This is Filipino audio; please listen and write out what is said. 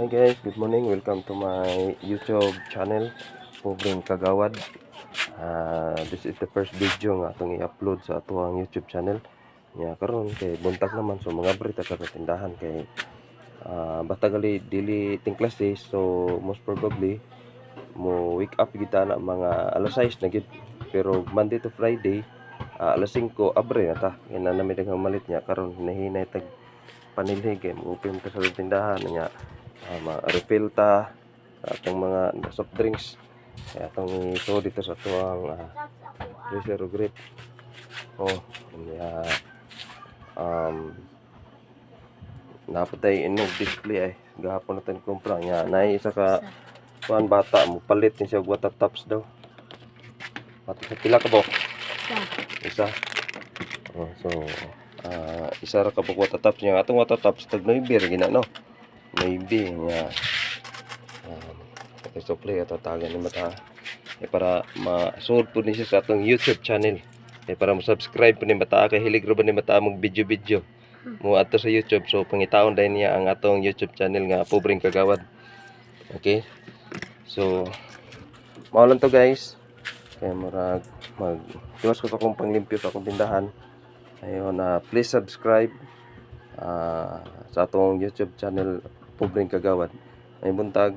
Hi guys, good morning. Welcome to my YouTube channel, Pobreng Kagawad. This is the first video nga atong i-upload sa atuang YouTube channel. Karon kay buntag naman so mga brita sa tindahan kay basta gali dili ting klase, so most probably mo wake up kita na mga alas 6 na gid. Pero Monday to Friday, alas 5 abre na ta. Ina nami daghang malit niya karon hinahinay tag panilhig kay mo-open ta sa tindahan niya. Mga refill ta atong mga soft drinks kaya atong ito dito sa tuwang freezer o grip napatay inog display gahapon natin kumpra nya na isa ka kuan bata mo palit ni siya og water tops daw ato sa pila ka bo isa isa ra ka buk water tops nya atong water tops tag noyber gina no maybe nya supply ato tagan ni mata para ma-sold po ni siya sa atong YouTube channel para mo-subscribe po ni mata kay hilig ro ba ni mata mag video mo ato sa YouTube, so pangitaon dahil niya ang atong YouTube channel nga Pobreng Kagawad. Okay, so mao lang to guys kay murag tiwas ko akong panglimpyo sa akong tindahan ayon please subscribe sa atong YouTube channel Pobreng Kagawad. May buntag